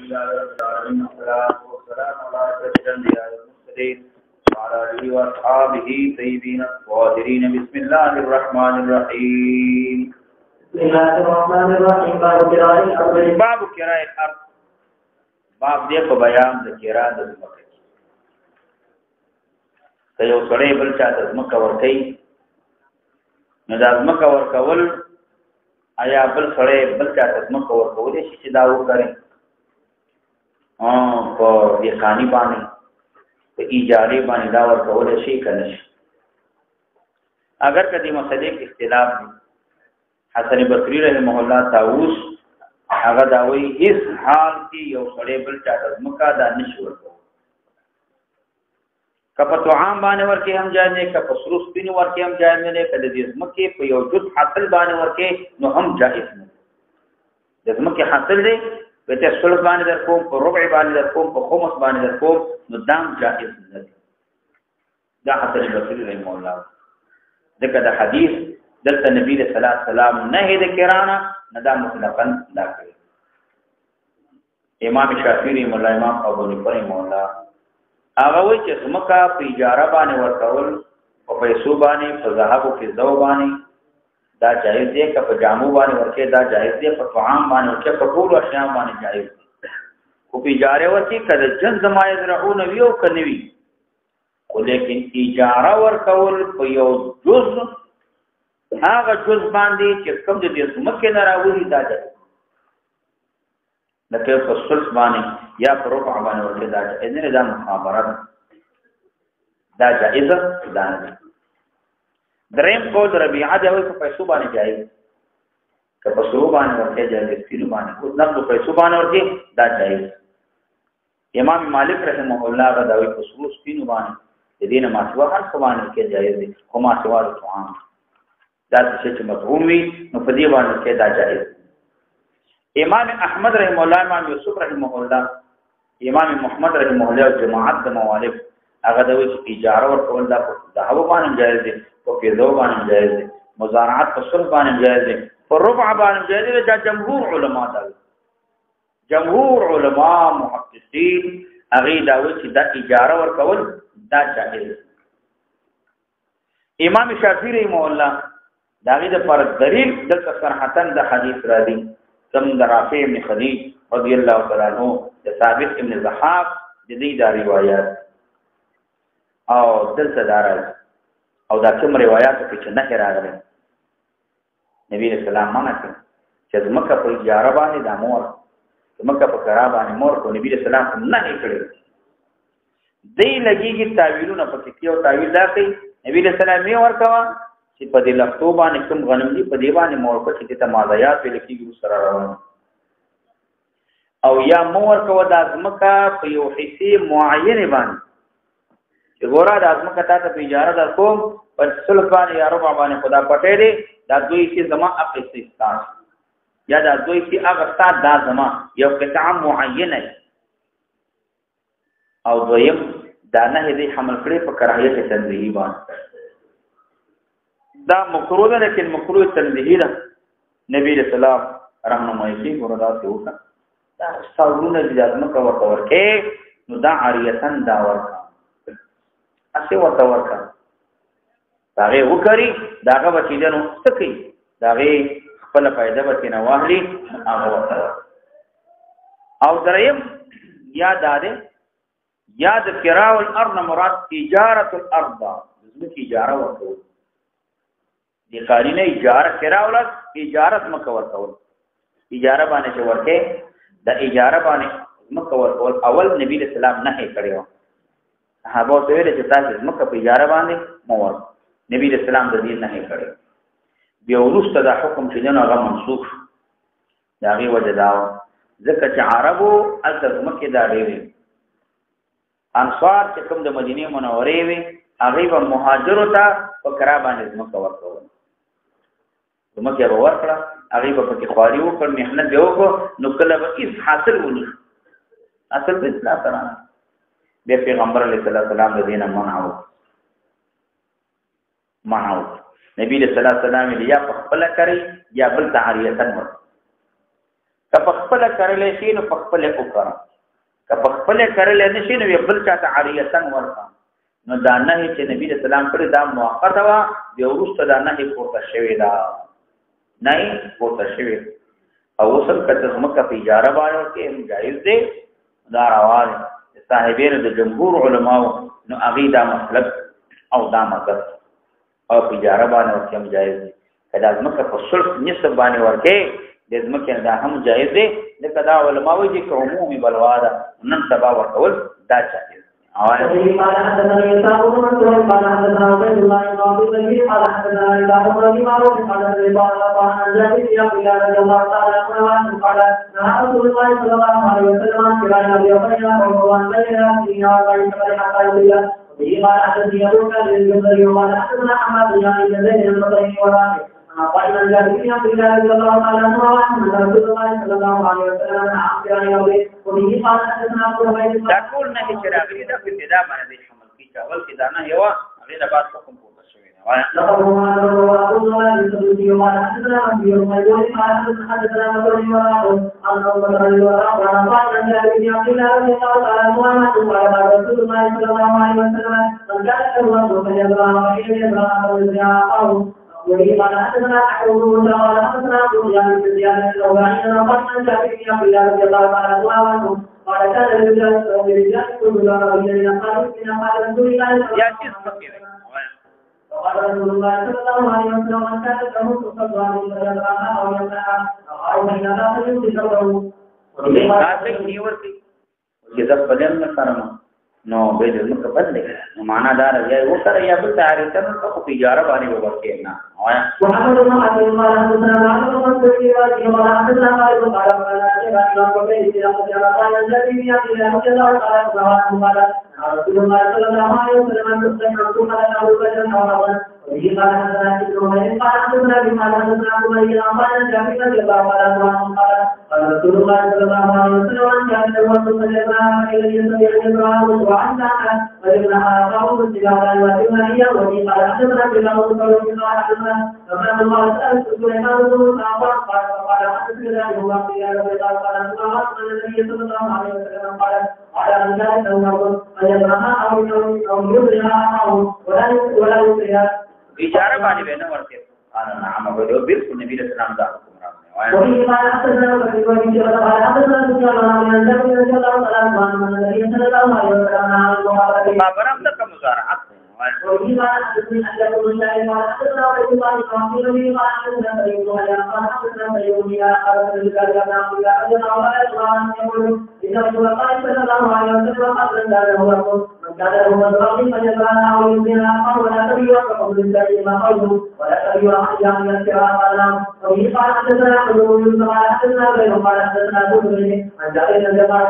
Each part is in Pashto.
لله رب العالمين والصلاة والسلام على أشرف الأنبياء والمرسلين وعلى آله وأصحابه طيبين الطاهرين. بسم الله الرحمن الرحيم. بسم الله الرحمن الرحيم. باب قراءة الأرض. باب قراءة الأرض. باب دې په بیان د قراءت د ځمکې. که یو سړی بل چا د ځمکه ورکوي نو د ځمکه ورکول آیا بل سړی بل چا د ځمکه ورکولی شي چې دا وکړي په یقاني باندې په ایجاري باندې دا ورکولی شي که نه شي. اگر که دې مسلې کې اختلاف دی، حسن بصري رحمه الله طاووس هغه دا وایي هیڅ حال کې یو سړی بل چا د ځمکه دا نشي ورکولی. که په طعام باندې ورکې هم جایز دی، که په سرو سپینو ورکې هم جایز نه دی، که د دې ځمکې په یو جز حاصل باندې ورکې نو هم جایز نه دی. د ځمکې حاصل دی په ته ثلث باندې در کوم، په ربع باندې در کوم، په خمس باندې در کوم، نو دا هم جایز نه دی. دا حسن بصري رحمه الله. ځکه د حدیث دلته نبی صلی الله علیه وسلم نهی د قرانه نه دا مطلقاً دا کړی. امام شافعي رحمه الله، امام ابو حنیفه رحمه الله هغه وایي چې ځمکه په اجاره باندې ورکول په پیسو باندې، په ذهب او فضه باندې دا جایز دی، که په جامو باندې ورکې دا جایز دی، په طعام باندې ورکې په ټولو اشیاء باندې جایز دی. خو په اجاره ورکې که د جنس ما یزرعون وي او که نه وي، خو لیکن اجاره ورکول په یو جز هغه جز باندې چې کوم د دې ځمکې نه راوځي دا جایز دی. لکه په ثلث باندې یا په ربع باندې ورته دا اذن دا مخابرات دا جائزه ده نه. دریم قول ربيعه دی او په پیسو باندې جایز، که په سرو باندې ورته جایز، کیلو باندې او نقد پیسو باندې ورته دا جایز. امام مالک رحمه الله دا وی په سرو سپینو باندې د دین ما سوا هر څه باندې کې جایز دي، خو ما سوا د طعام دا چې مطعوم وي نو په دې باندې کې دا جایز. امام احمد رحمه الله، امام یوسف رحمه الله، امام محمد رحمه الله او جماعت د موالف هغه د وی اجاره ورکول دا په ذهب باندې جایز دي، په فضه باندې جایز دي، مزارعات په صلح باندې جایز دي، په ربع باندې جایز دي. دا جمهور علما دا جمهور علما محققین هغه دا وی چې دا اجاره ورکول دا جایز. امام شافعي رحمه الله دا غي د پر دلیل د صراحتن د حدیث را دي کم رافع ابن خدیج رضی الله تعالی عنہ، د ثابت ابن ضحاک د دې دا روایت او دلته دارای او دا کوم روایت په چې نه راغلي. نبی رسول الله مانه چې زمکه په اجاره باندې د مور، زمکه په کرا باندې مور کو نبی رسول الله نه کړی. دې لګيږي تعویلونه په کې او تعویل دا کوي نبی رسول الله می ورکوا چې په دې لختو باندې کوم غنم دي په دې باندې مور کو چې ته مازیات په لکېږي سره روان، او یا مور کو د ازمکه په یو حصے معین باندې چې ګوره د ازمکه ته په اجاره در کوم په ثلث باندې یا ربع باندې خدا پټې دي دا دوی چې زما اقتصاد یا دا دوی چې هغه ستاد دا زما یو قطعه معینه او دویم دا نه دې حمل کړي په کراهیت تنزیهی باندې. دا مکروه ده لیکن مکروه تنزیهی ده. نبی رسول الله رحمه الله وردا ته وکړه دا څاورونه د ځمکه ورکې نو دا عاریتن دا ورکا اسی ورکا داغه وکړي داغه بچیدنو سکی داغه خپل فائدہ به نه واهلي هغه ورکا. او دریم یاد ده یاد قراء الارض مراد اجاره الارض، ځمکه اجاره ورکول دی قارینه اجاره قراء الارض اجاره مکه ورکول. اجاره باندې چې ورکه د اجاره باندې مکه ورکول اول نبی رسول الله نه کړیو. هغه ته ویل چې تاسو مکه په اجاره باندې مور، نبی رسول الله د دې نه کړیو. بیا ورسته دا حکم چې نه هغه منسوخ دا غي وجه دا ځکه چې عربو الته مکه دا ډېری انصار چې کوم د مدینه منورې وي هغه به مهاجرو ته په کرا باندې مکه ورکول. مکه به ورکړه هغه په کې خواري وکړ، مهنت به وکړ، نو کله به هیڅ حاصل ونه اصل به اصلاح ترانه به پیغمبر علیه السلام د دینه منعو نبی صلی الله علیه وسلم یا په خپل کړی یا بل تعریتن ور که په خپل کړلې شي نو په خپل وکړه که په خپل کړلې نشي نو بل چاته عاریتن ورکړه نو دا نه چې نبی رسول الله کړی دا موقته وا د ورسته دا نه پورته شوی دا نه پورته شوی او وصل کته مکه په اجاره باندې کې جایز دی دا راوړ صاحبین د جمهور علماو نو اغي دا مسلک او دا مذهب او په اجاره باندې کې جایز دی کله مکه په صلح نسب باندې ورکه د ځمکې دا هم جایز دی لکه دا علماوی چې عمومي بلوا ده نن سبا ورکول دا جایز قال حدثنا يساق بن منصور قال حدثنا عبيد الله بن ابي بكر قال حدثنا الله بن معروف قال عن جابر بن عبد الله رضي الله تعالى عنه قال نهى رسول الله صلى الله عليه وسلم عن كراء ابي بكر وعن بين الدنيا وبين حتى يبلغ به قال حدثني ابو بكر الجزري وقال حدثنا احمد بن زيد المطري ورافع قال عن جابر بن عبد الله رضي الله تعالى عنه ان رسول الله صلى الله عليه وسلم عن كراء ابي وبه قال حدثنا ابو عبيد دا ټول نه چې راغلي دا په ابتدا باندې حمل کی چاول کې دا نه یو هغه د بعد حکم پورته شوی نه وای لقد روى ابو الله بن سعود وقال حدثنا ابي وقال حدثنا ابو هريره عن ابو بكر رضي الله عنه قال عن جابر بن عبد الله رضي الله تعالى عنه قال رسول الله صلى الله عليه وسلم من كان له فليقرأ ويقرأ وبه قال حدثنا احمد بن قال حدثنا ابو جابر بن زياد الاوزاعي قال عن جابر بن عبد الله رضي الله تعالى عنه قال كان الرجال كل دار الذين قالوا ان قال رسول الله یا چیز پکې وقال رسول الله صلى الله عليه وسلم من كان له فقد فليقرأ او يمنع او من لا يذكره تاسو نیورتي چې دا بدن نه کارم نو به دې نو کبل نو معنا دار یا و سره یا بل تعریف ته په تجارت باندې وکړي نه وایا محمد بن عبد الله بن سلام بن مسعود وقال حدثنا مالك قال قال رسول الله صلى الله عليه وسلم تستحق على ابو بكر وعمر وبه قال حدثنا ابن قال حدثنا بما حدثنا ابو مريم قال جابر رضي الله عنه قال رسول الله صلى الله عليه وسلم كان يوصل الى اليسر وعن وابنها قوم التجاره والدنيا وبه قال حدثنا بما حدثنا فمن الله سأل سليمان بن موسى قال حدثنا ابن قال النبي صلى الله عليه وسلم قال على ان لا يتوضا فيبرها او يبرها ولا يبرها اشاره باندې ونه ورته انا نعم او بالکل نبی رسول الله دا حکم راغلی وفي قال حدثنا وفي قال حدثنا سفيان بن النبي رضي الله تعالى عنه ان النبي صلى الله عليه وسلم ما برام ده مزارعت وفي قال حدثنا احمد بن شاهد قال حدثنا عبد الله بن عمرو قال حدثنا سعيد بن قال حدثنا سعيد قال حدثنا يقول إن رسول الله صلى الله عليه وسلم قال من كان له من كان له مدرب فجبرنا أو يمكننا ولا تبيع فقبل الله ما قوله ولا تبيع أحياء من الكرام وفي قال حدثنا قلوب قال حدثنا غيره قال حدثنا بن عن جابر بن قال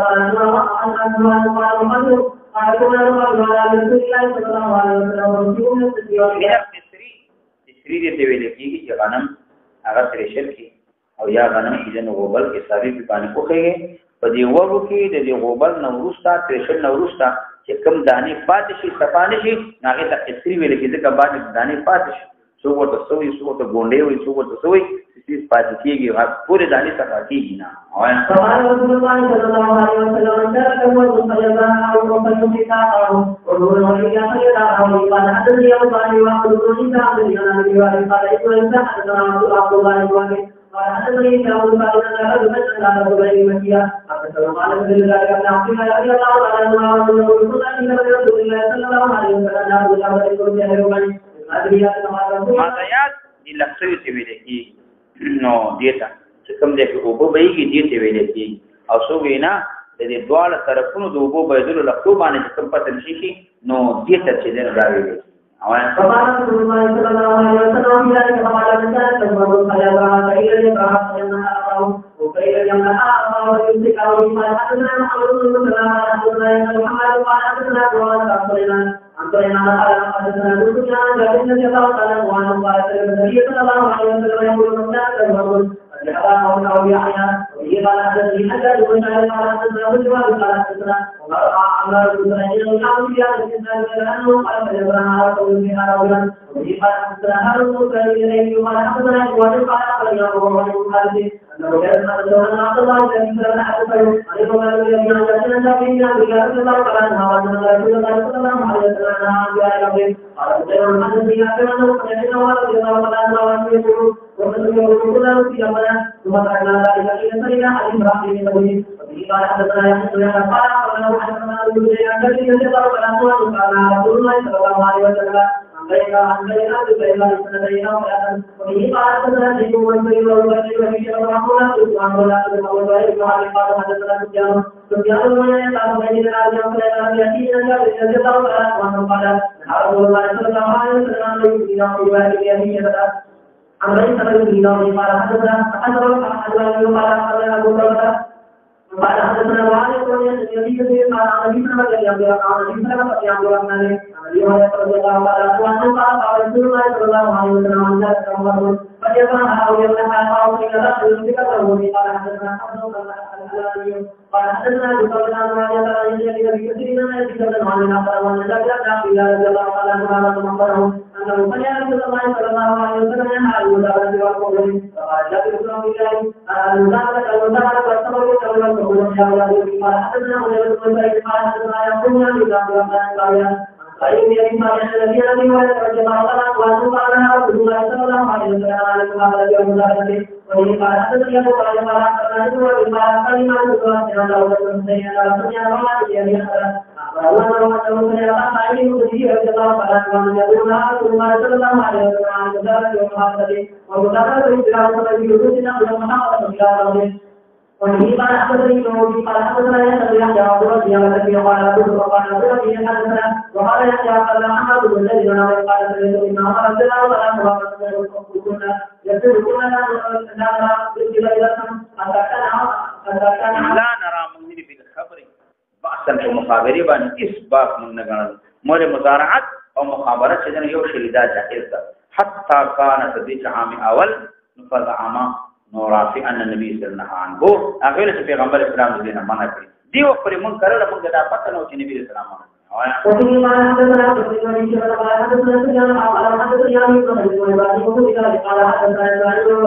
قال قال كنا نقول على رسول الله صلى الله عليه وسلم تشریح دی ویل کیږي چې غنم هغه ترشل کی او یا غنم چې نو غوبل کې ساری په باندې کوخیږي په دې ورو کې د دې غوبل نوروستا ترشل نوروستا چې کم دانی پاتې شي صفانه شي هغه ته تشریح ویل کیږي چې بعد دانی پاتې شي څو ورته سوې څو ورته ګونډې وي څو ورته سوې چې پاتې کیږي هغه پورې دانی صفا کیږي نه قال رسول الله صلى الله عليه وسلم ترك وصلى او وصلى كتابه ونور ولي خيرا قال حدثني ابو بكر وعبد الله بن ابي قال ابن حدثنا عبد الله بن قال حدثني ابو بكر عن ابي بكر عن ابو بكر مكيه حدثنا قال رسول الله صلى الله عليه وسلم رسول الله صلى الله عليه وسلم مازیات دی لفظوی ته ویل کی نو دیتا چې کوم دې په اوبو بهيږي دې ته ویل کی او سو وینا د دې دواړه طرفونو د اوبو بهدلو لفظو باندې کوم پته نشي نو دې ته چې نه راوي او فقال رسول الله صلى الله عليه وسلم ذلك فقال من كان تجمع فلا فإلى يقرأ فإنها وفإلى يمنعها ويمسك أو يمنع حدثنا محمد بن سلام حدثنا محمد قال حدثنا قرآن أنطينا قال حدثنا سفيان بن جابر رضي الله تعالى عنه قال النبي صلى الله عليه وسلم يقول من كان تجمع أخبرنا أبو يحيى وبه قال حدثني حجاج بن شاعر قال حدثنا ابو جواب قال حدثنا عمار بن سعيد الحافظ في هذا الاسناد انه قال فجبرنا على قول بها رجلا وبه قال حدثنا هارون بن سعيد اليه قال حدثنا جواد قال اخبرنا ابو بكر بن خالد انه كان حدثنا ان عبد الله بن سلمة حدثه عليه قال الذي حدثنا في رجال الله قال انها رجل رسول الله صلى الله عليه وسلم عن جواد قال سيدنا حدثنا كانه سمعنا ورضي الله عنه وعنه ومن يقول في أمنا ثم قال ذلك إلى سيدنا علي بن أبي طالب وبه قال حدثنا يحيى قال أخبرنا حدثنا أبو زياد الذي يذكر فلا قال رسول الله صلى الله عليه وسلم عن بين أبي بن سنتين وبه قال حدثنا زيد بن سعيد وبه شرف رحمه الله ولا قال حدثنا سفيان بن يسار بين الراجع ولا يأتي إلى ذكر قال رسول الله صلى الله عليه وسلم يقول أمرين سبب الدين قال حدثنا قال أبو بكر قال حدثنا وعلي بن يزيد قال عن أبي سلمة عن عبد الرحمن أبي هريرة رضي الله عنه قال رسول الله صلى الله عليه وسلم عن ذلك أمر فجاء أو يمنع أو إلى داخل ذكره قال حدثنا قال حدثنا أبو بكر عن يزيد بكثير من الكتاب عن الآخر وأن ذكر إلى رضي الله عنه أنه سمع رسول الله صلى الله عليه وسلم ينهى المدابرة والقول فقال لا تكرهوا بالله المدابرة والصبر والقول قال حدثنا مجاهد بن سعيد قال حدثنا يقول عن الإسلام فإن يجب أن الذي أبي ويترجم الله وأنه قال رسول الله صلى الله عليه وسلم على المقابلة والمدابرة وإن قال حدثني أبو بكر قال حدثنا قال كلمة الله تعالى وسلم سيدنا رسول الله وفي قال حدثني قال حدثنا يحيى عبد الله وقال يحيى قال محمد بن زيد قال سمعت ابن عمر رضي الله عنه يقول كنا لا نرى من في الخبر بأسا في مخابري بان إسباق من نقل مور مزارعات أو مخابرات شجن يوشي لذا جائزة حتى كانت ذي عام أول نفذ عام نورافي أن النبي صلى الله عليه وسلم أخيرا في غمبر الإسلام الذين ما نكري دي وقت من كرر من قد أفتنا وشي النبي صلى الله عليه وسلم وفي ما حدثنا قال حدثنا سفيان قال حدثنا يامي بن ابي ابراهيم قال حدثنا أن أيوب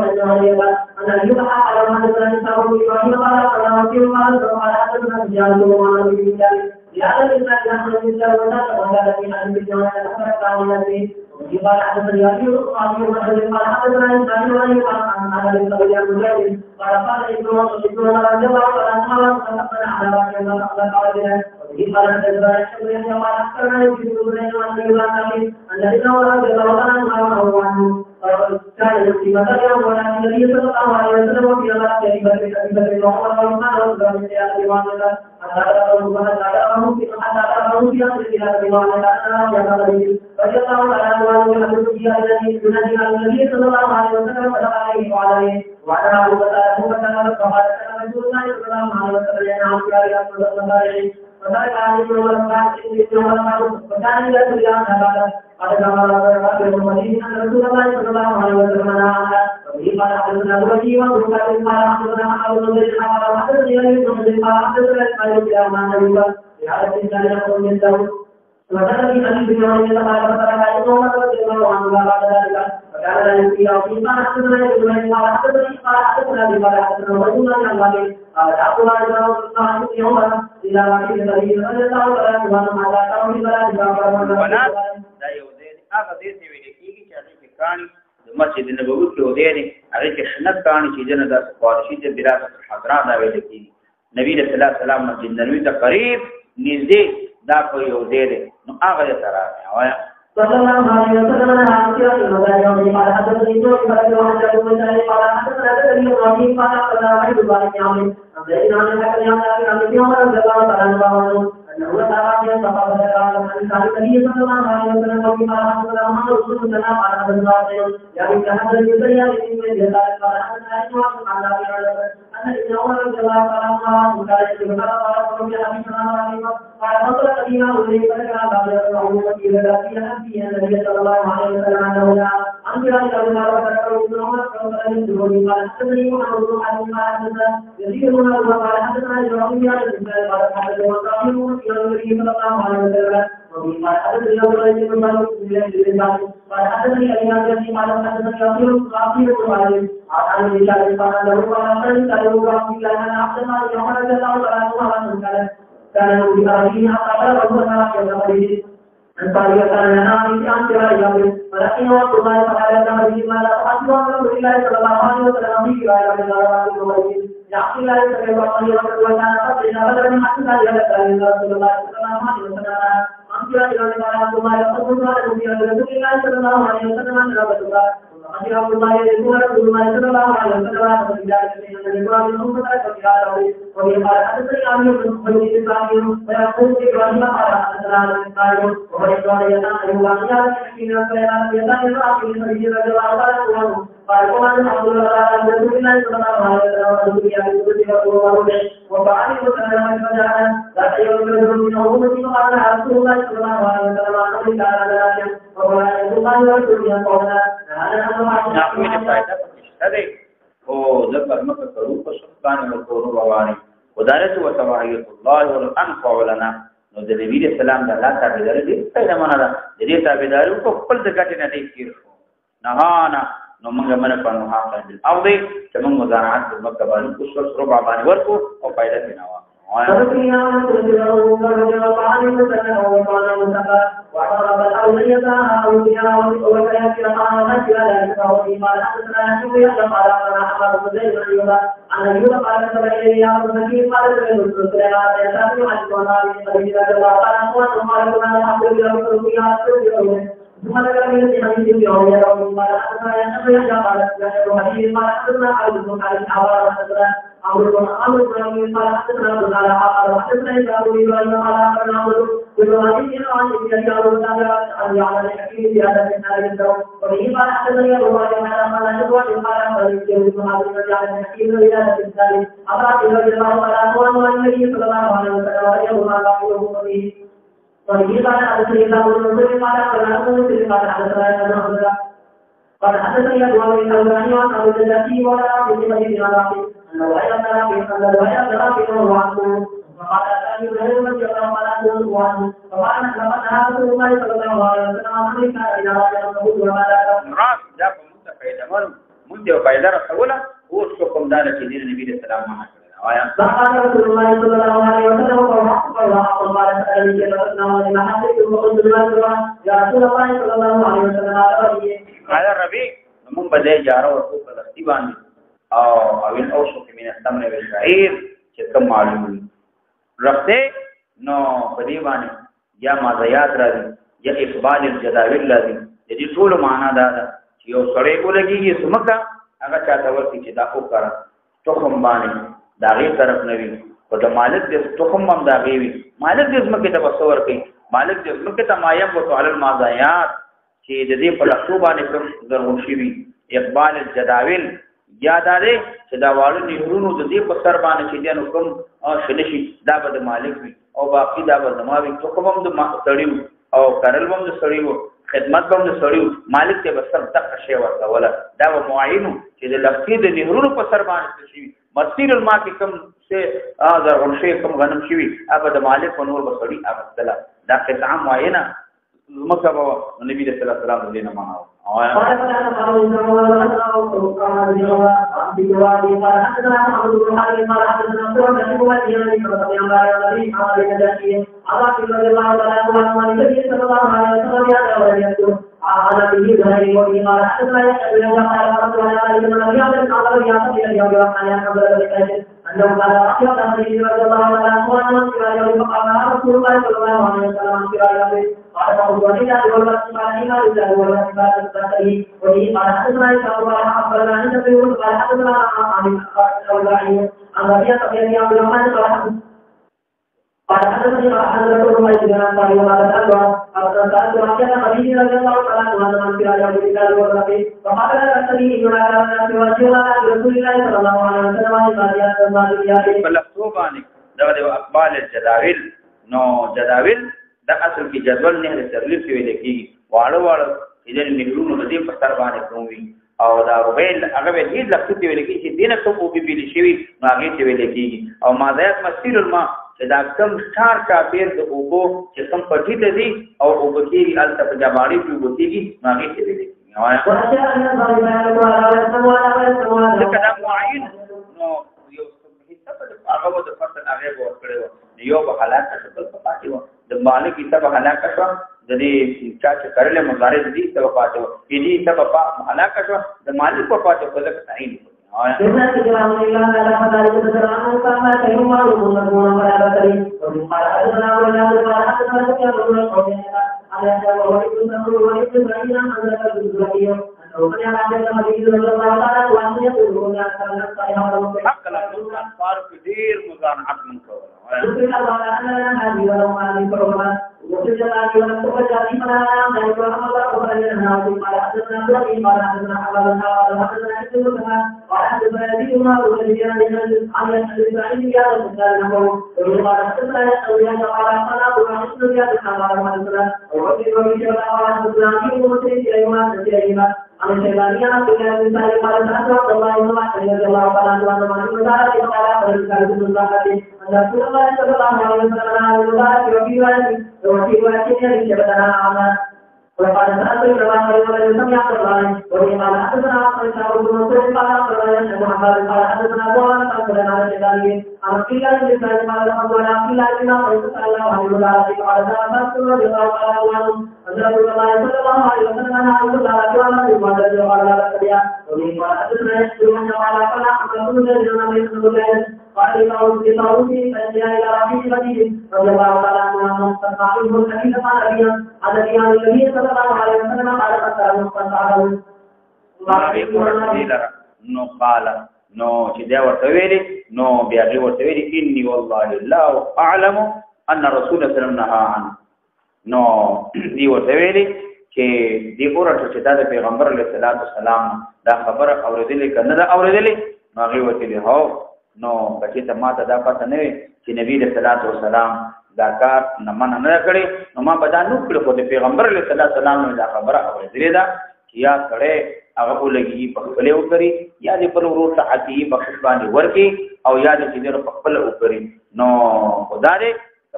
قال حدثنا إسحاق بن إبراهيم قال حدثنا سفيان بن ابي لهذا الإسناد نحن نسأل وقال في حديث الجواب أخبرت عن النبي قال حدثني أبي قال حدثنا إنسان وأيوب عن هذا القبيل المجاهد قال ابن رضي الله عنه فقد على رأي الله قال قال حدثنا الشيخ قال أخبرنا يوسف بن أيوب عن النبي الذي رضي الله عنه كان يكتب ذلك ولا النبي صلى الله عليه وسلم وفي الله كلمة كلمة وعمر وعثمان وعثمان من سياسة وعمر حتى أمره في سياسة وعمر رضي الله عنه وعن النبي صلى الله عليه وسلم ودخل عليه وعلى أبو بكر فقال رسول الله صلى الله عليه وسلم ينعم في هذه وذلك عليه وكان يدعو إلى أن قال كما رأى المدينة أن رسول الله صلى الله عليه وسلم نهى وفي قال حدثنا الوكيع وقال حدثنا أبو بكر قال حدثني أبي بن قال حدثنا إسماعيل بن أبي في هذا الإنسان يقول من داود وكان في أبي بن عمر قال فترك عمر رضي الله عنه بعد ذلك وكان لا يكفي أو قال حدثنا ابن قال حدثنا أبي قال حدثنا رجل عن الله قال عبد الله بن عمر إلى واحد النبي صلى الله عليه وسلم على قوم بلاد دا یو دی هغه دې ته ویل کېږي چې هغه کې کانی د مسجد نبوي کې و دی هغه کې شنت کانی چې جن د سپارشي د وراثت حضرات دا ویل کېږي نبی رسول الله صلی الله علیه وسلم مسجد نبوي ته قریب نږدې دا کو یو دی نو هغه سره وایا صلى الله عليه وسلم عن سيرة المدائن قال حدثني ابن ابي قال حدثنا ابن ابراهيم قال حدثنا عبد الله بن عمرو عن زيد بن ابي عمر رضي الله عنه أنه تعالى فقال عن النبي صلى الله عليه وسلم وقال حدثنا محمد بن سلمة قال حدثنا يعني كهذا الجزية من ذلك قال حدثنا إسحاق عن أن ابن عمر رضي الله عنه قال ابن عمر رضي الله عنه قال نظر قديما إليه فذكر بعض العلوم في النبي صلى الله عليه وسلم أنه Ambil dari masyarakat ulama kalau di dunia ini menurut agama jadi menurut agama ada yang ada yang ودارت وتوحيد الله والانفع لنا نو د نبی اسلام د الله تابعدار دي پیدا معنا ده د دې تابعدارو په خپل د ګټې نه دی کیر نه نو موږ منه په نو حاصل او دې چې موږ مزارعات د مکه باندې کو سر ربع باندې ورکو او پیدا کینا وا هذا الربيع من بدأ جاره وقوف الاختبان أو الأوسط من التمر والشعير كم معلوم رفته نو بديوانه يا مزايات راضي يا إقبال الجداول راضي jadi ټول معنا دا یو سړی ولګي سمکا هغه چاته ورته چې دا وکړه توخم باندې داغه طرف نوي او د مالک د توخم هم داغه وي مالک د سمکه د وسور کوي مالک د سمکه ته مایم او علل مازایات چې د دې په لاسو باندې کوم ضرور شي وي اقبال الجداول یاد لري چې دا والو نهرونو د دې په سر باندې چې دنه کوم شنشي دا به د مالک وي او باقی دا به زماوي توخم هم د سړیو او کارل هم د سړیو خدمت هم د سړیو مالک ته بسر تک شی ورته ولا دا و معینو چې د لفظي د نهرونو په سر باندې شي مسیر الماء کې کم سے ضرور شي کم غنم شي ابد مالک و نور بسړي ابدلا دا قطعه معینه مکه نبی صلی الله علیه وسلم دې نه مانو اقبال الجداول نو جداول د اصل کې جدول نه ترلیف ویل کیږي واړو چې د مهرونو د دې په سر باندې کوي او دا روبیل هغه به هیڅ لفظ ویل کېږي چې دینه ته او بي شوی نو هغه ته ویل کېږي او ماذا مسیر الماء چې دا کم ستار چاپیر د اوبو چې کم پټی ته دي او اوبو کېږي الته په جواری کې اوبو کېږي نو هغه ته ویل کېږي دا معین نو یو حصہ په هغه د فصل هغه ور کړو یو په حالات څه په پاتې و د مالک حصہ په حالات شو د دې چا چې کړل مضارع دي څه په پاتې و دې څه په حالات شو د مالک په پاتې په ځکه تعین حق له فارق دیر مزارعت من کول نو قال نو چې دا ورته ویلي نو بیا غي ورته ویلي اني والله لا اعلم ان رسول الله صلی الله علیه وسلم نو دی ورته ویلي چې دی ورته چې دا پیغمبر علیه الصلاۃ والسلام دا خبره اوریدلې کنه دا اوریدلې نو غي ورته هو نو کچې ته ماته دا پته نه وي چې نبی علیه الصلاۃ والسلام دا کار نه من نه کړی نو ما بدانو کړو خو د پیغمبر علیه الصلاۃ والسلام دا خبره اوریدلې دا یا کړه هغه ولګي په خپل وکړي یا دې پر ورور ته حقيقي بخښ باندې ورکي او یا دې دې په خپل وکړي نو خدای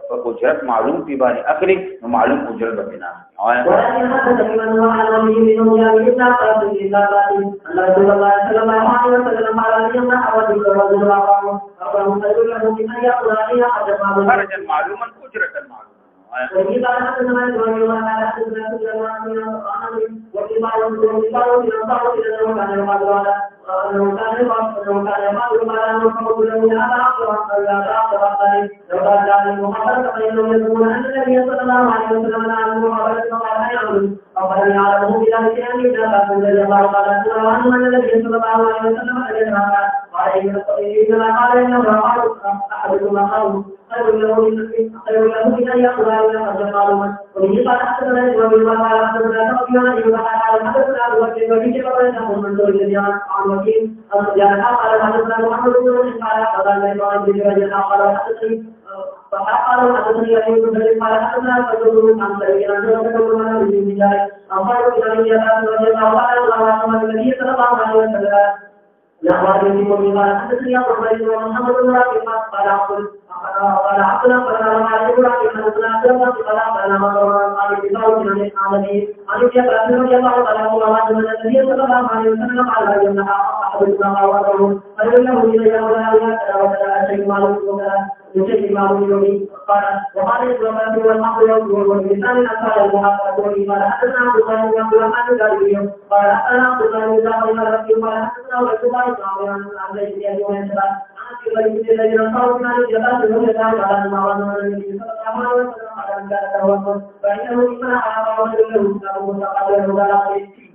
په اجرت معلوم په باندې اخلي نو معلوم اجرت به نه خرج معلوما اجرت معلوم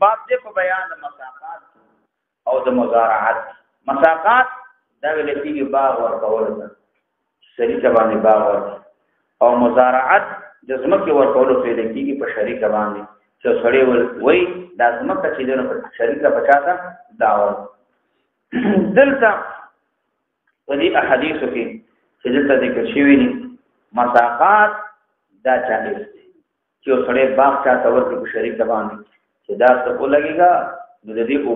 باب دې په بیان د مساقات او د مزارعات مساقات دا ویل کېږي باغ ورکول شریک باندې باغ او مزارعات د ځمکې ورکول ویل کېږي په شریک باندې چې سړی وای د ځمکې چې د شریک بچاته داور دلته په دې احادیث کې چې دلته ذکر شوی دي مساقات دا جائز دي چې سړی باغ چاته ورکړي په شریک باندې چې دا څه ولګيږي نو د دې او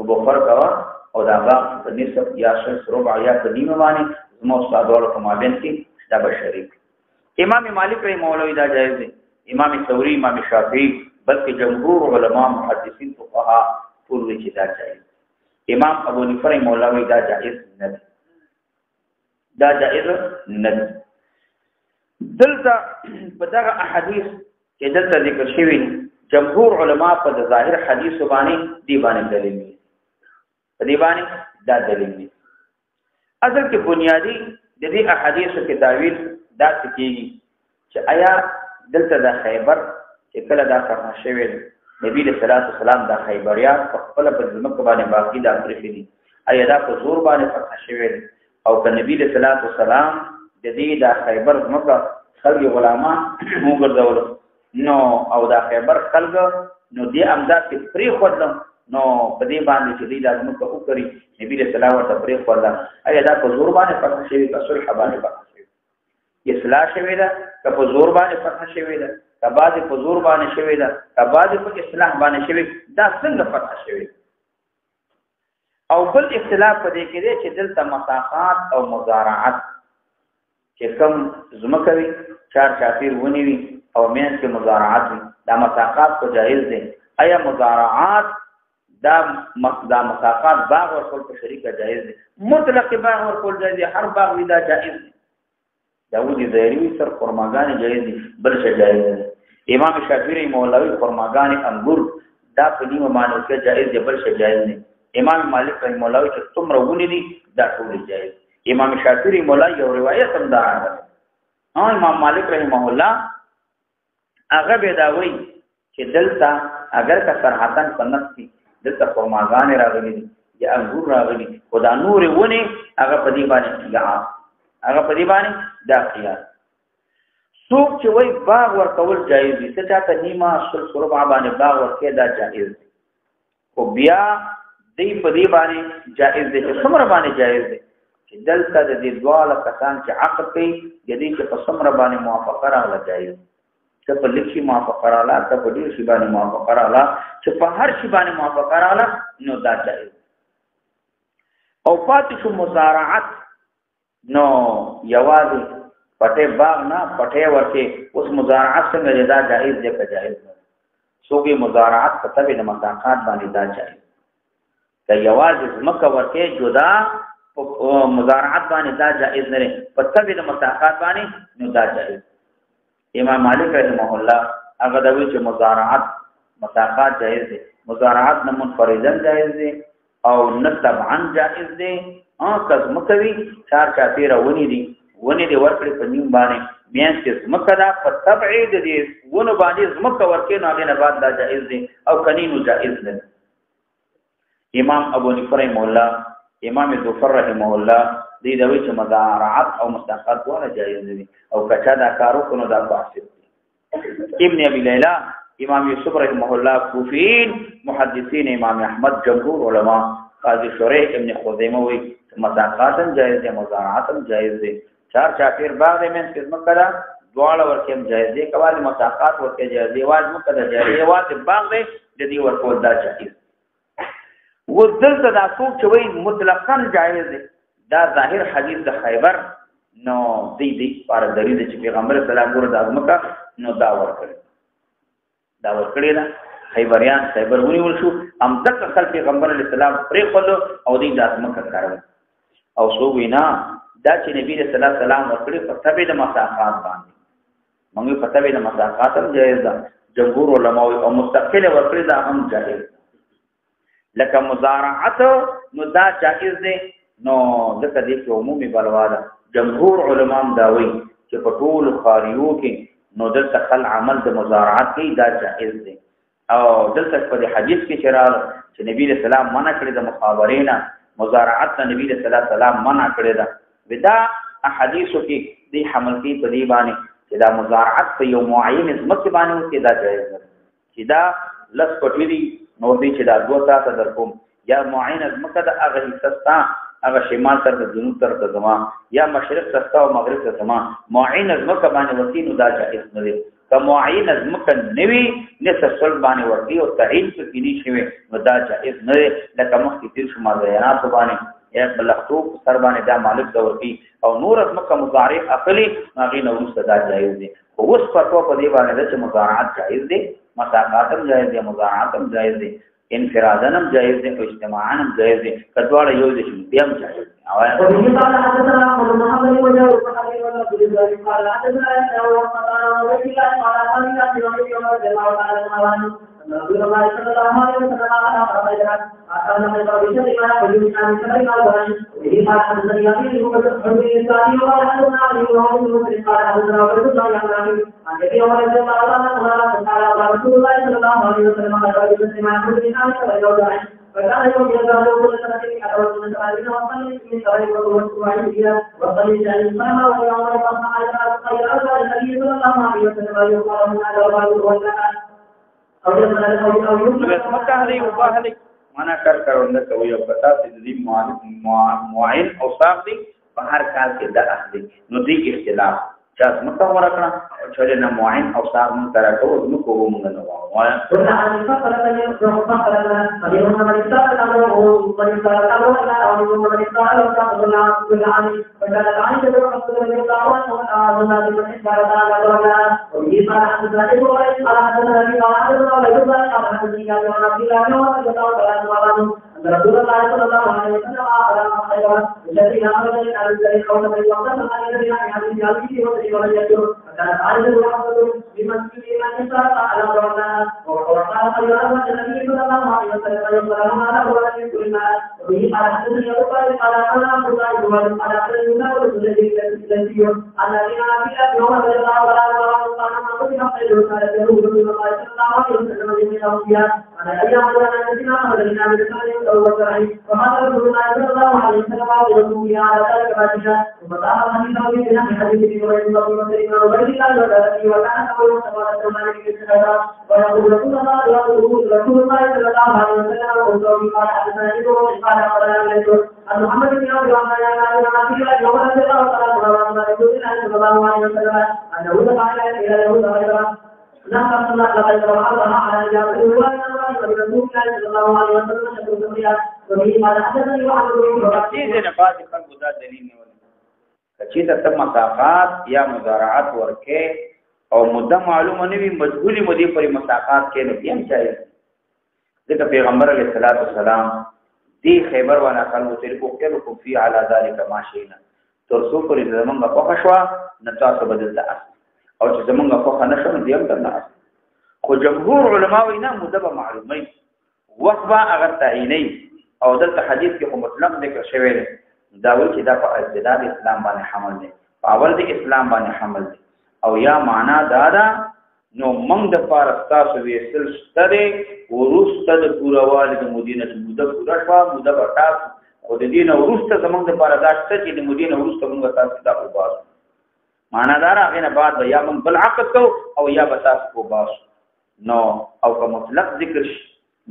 بخار کوا او دا باغ په نسب یا شش ربع یا په نیمه باندې زموږ استادانو په مابین کې دا به شریک. امام مالک رحمه الله دا جایز دی، امام ثوری، امام شافعی، بلکې جمهور علما محدثین فقها ټول وی چې دا جایز. امام ابو حنیفه رحمه الله دا جایز نه دی، دا جایز نه دی. دلته په دغه احادیث چې دلته ذکر شوی جمهور علما په ظاهر حدیث باندې دی باندې دلیل دي، په دی باندې دا دلیل دي. اصل کې بنیادی د دې احادیث کې تعویل دا کیږي چې آیا دلته د خیبر چې کله دا فتح شوی نبی صلی الله علیه وسلم د خیبریات په خپل په ځمکه باندې باقی د افریقې دي، آیا دا په زور باندې فتح شوی او که نبی صلی الله علیه وسلم د دې د خیبر ځمکه خلک غلامان وګرځول نو او دا خیبر خلک نو دې امداد کې پری خورل نو په دې باندې چې دې د ځمکه وکړي نبی صلی الله علیه وسلم پری خورل، آیا دا په زور باندې فتح شوی که صلح باندې فتح شوی؟ اصلاح شوی ده که په زور باندې فتح شوی ده، که بعضې په زور باندې شوی ده، که بعضې په اصلاح باندې شوی، دا څنګه فتح شوی؟ او بل اختلاف په دې کې دی چې دلته مساقات او مزارعات چې کوم ځمکه وي چار چاپیر ونې وي او منځ کې مزارعات وي، دا مساقات په جایز دی. آیا مزارعات دا مساقات باغ ورکول په شریکه جایز دی؟ مطلق باغ ورکول جایز دی، هر باغ وي دا جایز دی. داودی ظاهری سر خرماګانې جایز دي، بل څه جایز دي. امام شافعی مولوی خرماګانې انګور دا په نیمه باندې کې جایز دي، بل څه جایز دي. امام مالک رحمه الله چې څومره ونی دي دا ټول جایز. امام شافعی مولا یو روایت هم دا راغلی. امام مالک رحمه الله هغه به دا وایي چې دلته اگر که صراحتاً سنت دي دلته خرماګانې راغلي دي یا انګور راغلي دي، خو دا نور ونې هغه په دې باندې هغه په دې باندې دا قیاس. څوک چې وایي باغ ورکول جایز دي، څه چاته نیمه ثلث ربع باندې باغ ورکې دا جایز دی، خو بیا دی په دې باندې جایز دی چې څومره باندې جایز دی چې دلته د دې دواړه کسان چې عقد کوي د دې چې په څومره باندې موافقه راغله جایز، که په لږ شي موافقه راغله، که په ډېر شي باندې موافقه راغله، چې په هر شي باندې موافقه راغله نو دا جایز. او پاتې شو مزارعت، نو یوازې پټه باغ نه پټه ورته اوس مزارعت څنګه دا جایز دی که جایز نه؟ څوګي مزارعت په تبع د مساقات باندې دا جایز، که یوازې ځمکه ورته جدا مزارعت باندې دا جایز نه لري، په تبع د مساقات باندې نو دا جایز. امام مالک رحمه الله هغه د وی چې مزارعت مساقات جایز دي، مزارعت نه منفردن جایز دي او نه تبعا جایز دي. ځمکه وي چار چاپیره ونې دي ورکړې په نیم باندې میانځ کې ځمکه ده په تبع د دې ونو باندې ځمکه ورکړې نو هغې نه بعد دا جایز دی او کنی نو جایز نه دی. امام ابو حنیفه رحمه الله، امام ظفر رحمه الله دې د وی چې مزارعت او مساقات دواړه جایز دي او که چا دا کار وکړو نو دا فاسد دی. ابن ابي ليلى، امام یوسف رحمه الله، کوفیین محدثین، امام احمد، جمهور علما، قاضی شریح ابن خزیمه وی مساقات هم جایز دي، مزارعات هم جایز دي. چار چاپیر باغ دې من خدمت کړه دواړه ورکه هم جایز دي، کواله مساقات ورکه جایز دي، واج مقدر جایز دي، واج باغ دې د دې ورکول دا جایز. ودلته دا څوک چې وایي مطلقاً جایز دي، دا ظاهر حدیث د خیبر نو دی پر دلیل چې پیغمبر صلی الله علیه وسلم د ازمکه نو دا ورکړي دا خیبریان خیبر ونیول شو، هم ځکه خپل پیغمبر علیه السلام پرې خلو او دې د ازمکه کارول او سو وینا دا چې نبی صلی الله علیه وسلم ورکړي په تبع د مساقات باندې، موږ په تبع د مساقات هم جایز ده، جمهور علما او مستقل ورکړي دا هم جایز. لکه مزارعت نو دا جائز دی، نو دغه دې کې عمومي بلوا ده. جمهور علما دا وایي چې په ټول خاریو کې نو دلته خل عمل د مزارعت کې دا جائز دی. او دلته په حدیث کې چې راغلی چې نبی رسول الله منع کړی د مخابرینا مزارعت ته نبی رسول الله سلام منع کړی دا ودا احادیثو کې دې حمل کې په دې باندې چې دا مزارعت په یو معین ځمکه باندې کې دا جائز دی چې دا لس پټی دي نو دې چې دا 2 ساعته در کوم یا معین ځمکه دا هغه حصہ هغه شمال تر د جنوب تر د زما یا مشرق تر او مغرب تر زما معین ځمکه باندې وتی نو دا جائز نه دی. معین از مکه نوی نصف صلح باندې ورکی او تعین کې نشوي نو دا جائز نه لکه مخکې تیر شو ماليانات باندې یا بلغتو سر باندې دا مالک د ورکی او نور از مکه مضارع عقلی هغه نو صدا جائز دي خو اوس پتو په دې باندې چې مضارعات جائز دي مساقاتم جائز دي مضارعاتم جائز دي انفرادنم جائز دي او اجتماعانم جائز دي کډواړه یو دي چې بیا جائز دي او قال حدثنا محمد بن وجه وصحابي ولا بن قال حدثنا رسول الله صلى الله عليه وسلم أتانا من قبل شرعنا وجودنا من شرع القرآن وإذ قال حدثنا يقين وحدثنا الإسلام وقال حدثنا علي وهو المسلم قال حدثنا عبد الله بن عمرو عن أبي عمر رضي الله عنه قال رسول الله صلى الله عليه وسلم قال المسلم عن كل إنسان فليوضع فكان يوم يزال كل سنة أدعو من سؤالنا وصلي من سؤال وصلي وصلي جانب السماء ويوم يقصنا على خير أرض النبي صلى الله عليه وسلم ويقال من على الله والزكاة مکه هلي وباهلي معنا کار کارونه کوي او پتا چې دې معین او صاحب دي په هر کال کې د اهلي نو دې اختلاف چې مکه ورکړه چې نه معین او صاحب مون تر ټولو نو کوو مونږ نه وایو ورته فقره دې فقره دې نو باندې ستاسو او باندې ستاسو او باندې ستاسو غلامي بدل کاني دې په خپل دې کاوان او باندې باندې ستاسو او دې په اړه د دې په اړه د دې په اړه د دې په اړه د دې په اړه د دې په اړه رسول الله صلى الله عليه وسلم أخبر خيرا الذين أخرج على الذين قوم بالوقت فقال الذين يعلمون جالسين ولا يكثرون فكان عارض الحمد بمسجد النساء على قولنا وقال خيرا النبي صلى الله عليه وسلم يقول هذا هو الذي قلنا وبه قال حدثني أبو طالب قال أنا عبد الله بن قال أخبرنا ورسول الذي الذين أبي يوم رضي الله عنه قال ما كنت خير قال يقول رسول الله صلى الله عليه وسلم من الأنبياء أنا أيام الذين أخرجنا من وهذا رسول الله صلى الله عليه وسلم ورسوله على ذلك فاتشا وفتاح حديثه بنا في حديث ابن عمر رضي الله عنه وبيت الله وذلك وكان قول سبحانه وتعالى في السماء ويقول رسول الله صلى الله عليه وسلم وقوله قال حدثنا ابن قال قال عن محمد بن عبد الرحمن عن ابي يوم رضي الله تعالى عنه رسول الله صلى الله عليه وسلم انه قال الى يهود غيره لا تقل لقد وعظنا على جابر ورسول الله صلى الله عليه وسلم وفي قال حدثني وعبد الله چیز نه پاتې خلکو دا دلیل نه ولې چې ته مساقات یا مضارعات ورکه او مده معلومه نه وي مجهولي مودي پر مساقات کې نه یم چایي ځکه پیغمبر علیه الصلاۃ والسلام دی خیبر والا خلکو ته کوکلکم فی علی ذلک ما شینا ترسو پر زمونږه پخښوا نه تاسو بدلته او چې زمونږه پخښ نه شو دی هم نه خو جمهور علما وینا مده معلومه وقبا اگر تعینی او دلته حدیث کې مطلق ذکر شوی دی دا ول چې دا په ابتداء اسلام باندې حمل دی اول د اسلام باندې حمل دی او یا معنا دا دا نو موږ د فارستاسو ویسل ستاره ورسته د پوروالي د مدینه موده پورا شو موده ورتا او د دین ورسته زموږ د فاراداشته چې د مدینه ورسته موږ تاسو ته وباس معنا دا راغی نه بعد یا موږ بل عقد کو او یا تاسو کو باس نو او کوم مطلق ذکر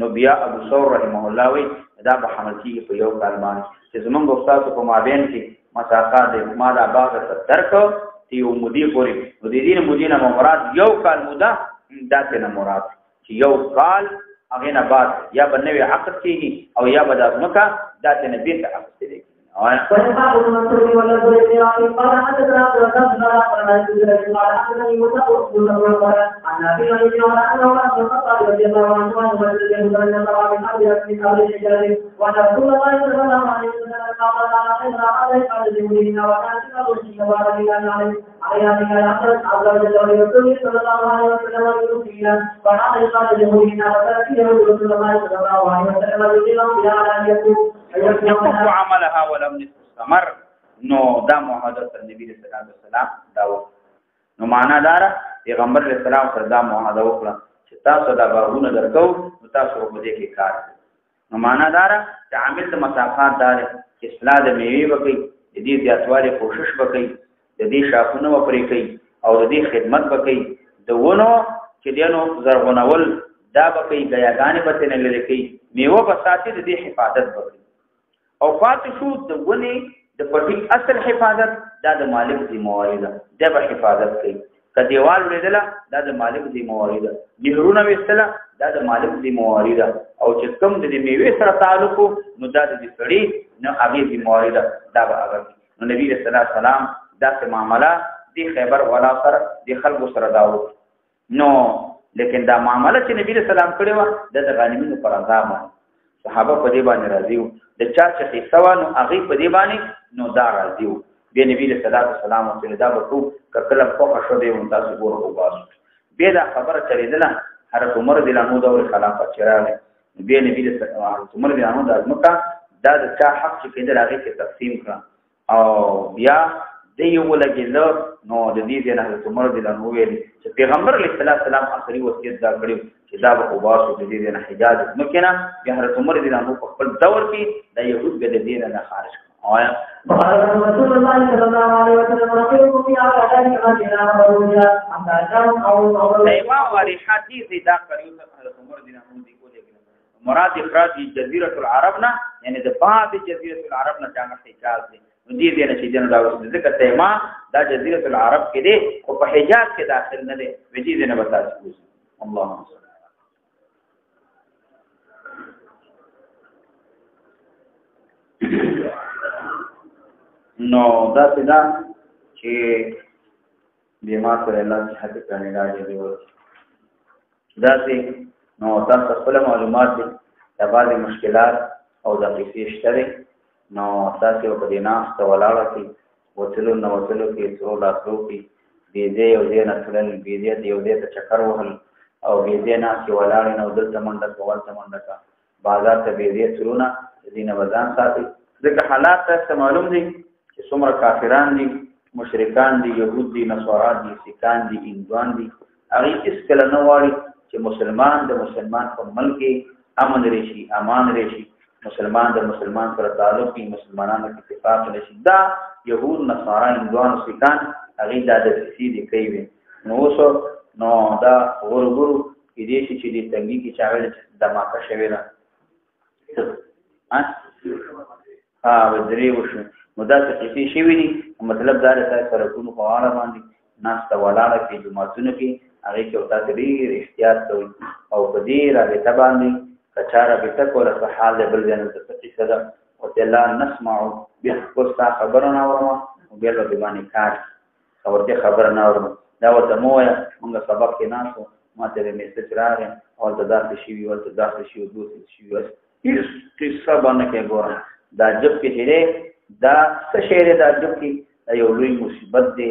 نو بیا ابو ثور رحمه الله وی دا به حمل کیږي په یو کال باندې چې زمونږ استاد په مابین کې مساقات ما دا باغ ته درک یو مودي پوری نو د دې مودینه مراد یو کال موده داسې نه مراد چې یو کال هغه نه بعد یا بنوي عقد کیږي او یا به د ازمکه داسې نه بیرته عقد کیږي وَيَقَالُ الْمَنْصُورِ وَالَّذِينَ يَعْلَمُونَ قَالَ حَدَّثَنَا عَبْدُ الرَّزَّاقُ قَالَ حَدَّثَنَا قَالَ حَدَّثَنِي مُوسَى بن عُقبَةَ عن نافع عن ابن عمر أنه قال الخطاب رضي الله عنه عن مسجد من الله من أرض من أرض الشجر وأن رسول الله صلى الله عليه وسلم قال على خير عليه قال لمؤمنين وكان سبب الشجوار لله عليها من الأخرج عبد الله رسول صلى الله عليه وسلم يوصينا فقال قال لمؤمنين وتركيه رسول الله صلى الله عليه وسلم يقول إلى أن يكون يقف عملها ولم نستمر نو دا محادثه نبی صلی الله علیه وسلم دا نو معنا دار پیغمبر علیه السلام سره دا محادثه وکړه چې تاسو دا باغونه درکو نو تاسو په دې کې کار نو معنا دار چې عامل د مساقات دار اصلاح د میوه وکي د دې زیاتواله کوشش وکي د دې شاخونه وپرې کوي او د دې خدمت وکي د ونو چې دینو زرغونول دا وکي غیاګانې به نه لری کوي میوه په ساتي د دې حفاظت وکي او فاتح شو د ونی د پټي اصل حفاظت دا د مالک ذمہواری ده د به حفاظت کوي کدیوال ولیدله دا د مالک ذمہواری ده نهرونه وستله دا د مالک ذمہواری ده او چې کوم د میوې سره تعلق نو دا د سړي نو هغه ذمہواری ده دا به هغه نو نبی صلی الله علیه وسلم دا څه معاملہ دی خیبر ولا سره د خلکو سره داو نو لیکن دا معاملہ چې نبی صلی الله علیه وسلم کړو د غنیمتو پر عذاب صحابه په دې باندې راضي وو د چا چې حصہ نو هغه په دې باندې نو دا راضي وو بیا نبی صلی الله علیه وسلم ته دا وکړو کله په خښو دی مون تاسو ګور او باسو بیا دا خبره چلیدله حضرت عمر رضی الله عنه دور خلافت چراله بیا نبی صلی الله علیه وسلم عمر رضی الله عنه د ازمکا دا د چا حق چې کېدل هغه کې تقسیم کړ او بیا د یو لګیل نو د دې نه حضرت عمر رضی الله عنه ویل چې پیغمبر علیه السلام اخري وصیت دا کړو چې دا به وباسو د دې نه حجاز نو کنه بیا حضرت عمر رضی الله عنه په خپل دور کې د یهود د دې نه خارج آیا رسول الله صلی الله علیه وسلم رسول فی علی مدینہ وروجا امدادهم او ایوا واریحات دې دا کړیو حضرت عمر رضی الله عنه دی کوله مراد اخراج جزیره العرب نه یعنی د بعد جزیره العرب نه څنګه حجاز دی دې نه چې جن راوځي ځکه تیما دا جزیره العرب کې دی او په حجاز کې داخل نه دی وجې دې نه بتاسي اللهم صل نو دا څنګه چې بیمار سره الله صحت کړي راځي دی دا چې نو تاسو خپل معلومات دي د بعض مشکلات او د قصې شته نو تاسو په دې ناس ته ولاړه کې وڅلو نو وڅلو کې څو لاسو کې دې یو دې نه تلل دې یو دې ته چکر وهل او دې نه چې ولاړ نه دلته منډه کول ته منډه بازار ته دې څلونه دینه وزن ساتي ځکه حالات ته معلوم دي چې څومره کافران دي مشرکان دي يهود دي نصارا دي سکان دي هندوان دي هغه هیڅ کله نه واړي چې مسلمان د مسلمان په ملک امن راشي امان راشي مسلمان د مسلمان سره تعلق کې مسلمانانو کې اتفاق نشي دا يهود نصارا هندوان سکان هغه د دسیسې دي کوي نو دا ورغورو کې دي چې د تنګي کې چاوي د ماکه شوی نه ودرې وشو نو دا څه شي وی دي مطلب دا د سرکونو په اړه باندې ناس ته ولاړه کې جماعتونو کې هغه کې وتا ډېر احتیاط کوي او په دې راځي باندې کچاره به تکوله په حال د بل ځای ته څه صدا او تلا نسمع بخصوص خبرنا ورما او بیا به باندې کاټ او ورته خبرنا ورما دا وته موه موږ سبق کې ناسو ماته به میسج راغی او دا داسې شی وي ولته داسې شی او دوسې شی وي هیڅ قصه باندې کې ګورم دا جب کې چې دا څه شی دا جب کې یو لوی مصیبت دی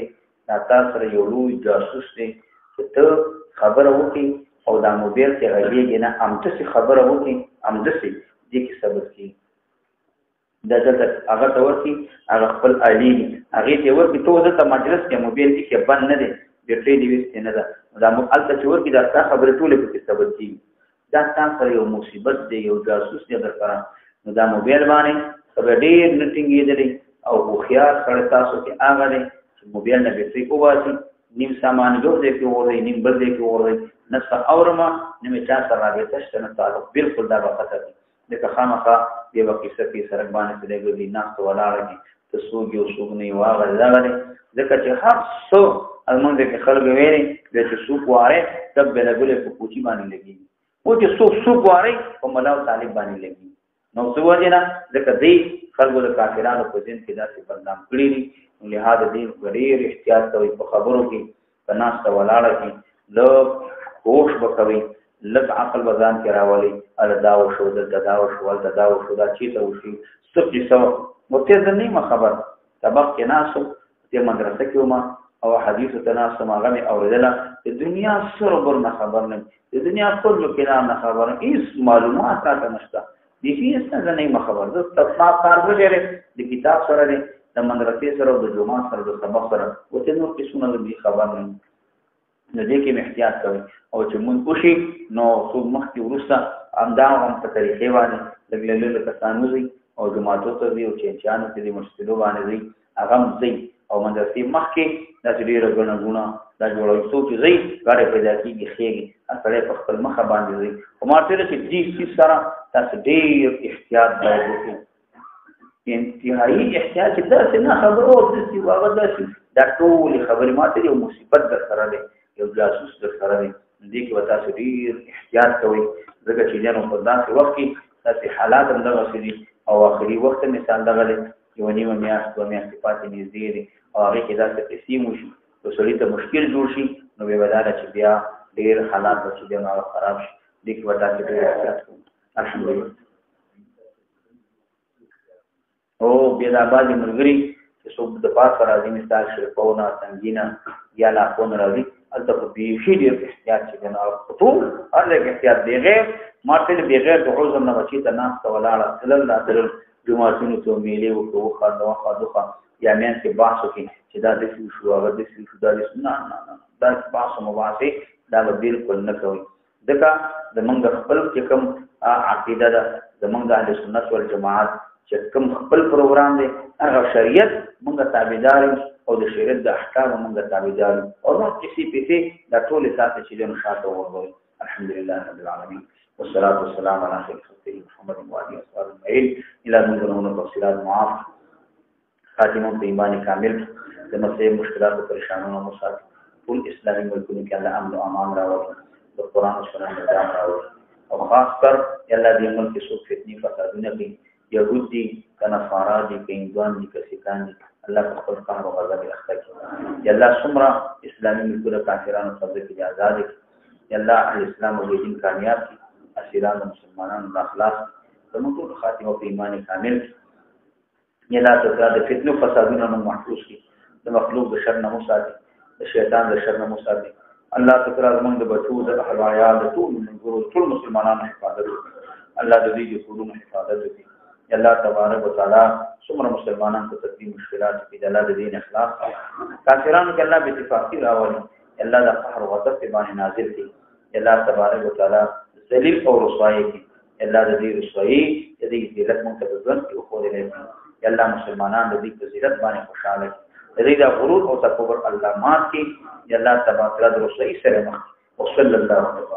دا تاسو یو لوی جاسوس دی چې ته خبره وکړي او دا موبایل کې غلیږي نه امتسي خبره وکړي امتسي دې کې سبب کې دا دلته هغه ته ورتي هغه خپل علي هغه ته ورتي ته د مجلس کې موبایل کې بند نه دی بیټري دی وست نه ده دا مقالته چې ورتي دا خبره ټوله په سبب کې دا تاسو یو مصیبت دی یو جاسوس دی درکړه نو دا موبایل باندې خبر ډېر نټینګ دی او خو خيار سره تاسو کې هغه دی چې موبایل نه بیټري کواسي نیم سامان جو دې کې ورې نیم بل دې کې ورې نصف اورما نیم چا سره راځي چې نه تعلق بالکل دا وخت دی د خامخا دی وکي سپي سره باندې دې ګوري ناس ولاړ دي ته سوګي او سوګني واغ راغلي ځکه چې هر څو المنځ کې خلک ویلي چې سوق واره تب به لګولې په پوچی باندې لګي او چې سوق واره په ملاو طالب باندې لګي نو څه وجه نه ځکه دې خلکو د کافرانو په ځین کې داسې بدنام کړی دي لہذا دې ډېر احتیاط کوي په خبرو کې په ناس ته ولاړه کې لږ هوش وکوي لږ عقل بزان کې راولي ال دا او شو د دا او شو ول دا او شو دا چې ته وشي سب دې سو مته ځنې ما خبر سبق کې ناسو دې مدرسې کې ما او حدیث تناسو ما غمي اوریدله د دنیا سره بر نه خبر نه د دنیا ټول کلام نه خبر هیڅ معلومات راته نشته دې هیڅ نه زنه ما خبر د تفصیل کار وجره د کتاب سره د مدرسې سره او د جمعه سره د سبق سره وته نو قسمه دې خبر نه نو دې کې احتیاط کوي او چې مونږ وشي نو څو مخکې ورسته امدا هم په طریقې باندې لګلل کسانوزي او جماعتو ته دی او چې چانو ته دې مشکلو باندې دی هغه مزي او مدرسې مخکې د ډېر غنغونه دا جوړوي څو چې زی غاړه پیدا کیږي خېږي اصله په خپل مخه باندې دی او ماته چې دې سره تاسو ډېر احتیاط باید وکړئ انتهایی احتیاط داسې نه خبرو داسې واغ داسې دا ټول خبرې ماته یو مصیبت در سره دی یو جاسوس در سره دی دې کې وتا ډیر احتیاط کوئ ځکه چې جنو په داسې وخت کې داسې حالات هم دغه دي او اخري وخت مثال دغه دی یو نیمه میاشت دوه میاشتې پاتې نږدې دي او هغې کې داسې پیسې وشي نو سړي ته مشکل جوړ شي نو بیا به دا ده چې بیا ډېر حالات به چې بیا هغه خراب شي دې کې به تاسې ډېر احتیاط کوئ الحمدلله او بیا دا بعضې ملګري چې څوک د پاسه راځي مثال شرپونه تنګینه یا لاپونه راځي هلته خو بیخي ډېر احتیاط چې دی نو ټول هر ځای کې احتیاط بغیر ما ته بغیر د عذر نه بچي ته ناسته ولاړه تلل را تلل جوماتونو ته میلې وکړو وخانده وخا یا میان کې بحث وکړي چې دا داسې وشو هغه داسې وشو دا داسې نه دا بحث و مباحثې دا به بلکل نه کوئ ځکه زمونږ خپل چې کوم عقیده ده زمونږ د اهل سنت والجماعت چې کوم خپل پروګرام دی هغه شریعت مونږ تابعدار او د شریعت د احکامو مونږ تابعدار او نور کسی پیسې دا ټولې ساتي چې جنو شاته ورغوي الحمدلله رب العالمین والصلاة والسلام على خير خلقه محمد وآله وصحبه أجمعين إلى منذرون تفصيلات معاف خاتمون په ایمان کامل د مسئله مشکلات او پریشانونو مصاب ټول اسلامي ملکونو کې الله امن او امان راوړي د قرآن او سنت نظام راوړي او خاص کر الله دې ملک کې څوک فتنې فسادونه کوي يهود دي کنصارا دي کیندوان دي کسیکان دي الله په خپل قهر او غضب اخته کوي یا الله سمرا اسلامي ملکونو کافرانو قبضه کې آزاد یا الله اهل اسلام او دین کامیاب کی اسیران مسلمانانو اخلاص زموږ ټول خاتمه په ایمان کامل یا الله تعالی د فتنو فسادونو محفوظ کی د مخلوق د شر نه مساتي د شیطان د شر نه مساتي الله تعالی زموږ د بچو د اهل عیال د ټول مسلمانانو حفاظت وکړي الله د دې ټولو حفاظت وکړي یا الله تبارک وتعالى څومره مسلمانان ته تقدیم مشکلات کې د الله د دین اخلاص کافرانو کې الله به اتفاقی راوړي الله د قهر او غضب باندې نازل کړي الله تبارک وتعالى ذلیل او رسوایی کی الله د دې رسوایی د دې ذلت منتظر او خو دې الله مسلمانان د دې فضیلت باندې خوشاله دي د دې د غرور او تکبر الله مات کی الله تبارک وتعالى رسوایی سره مخ وصلی الله علیه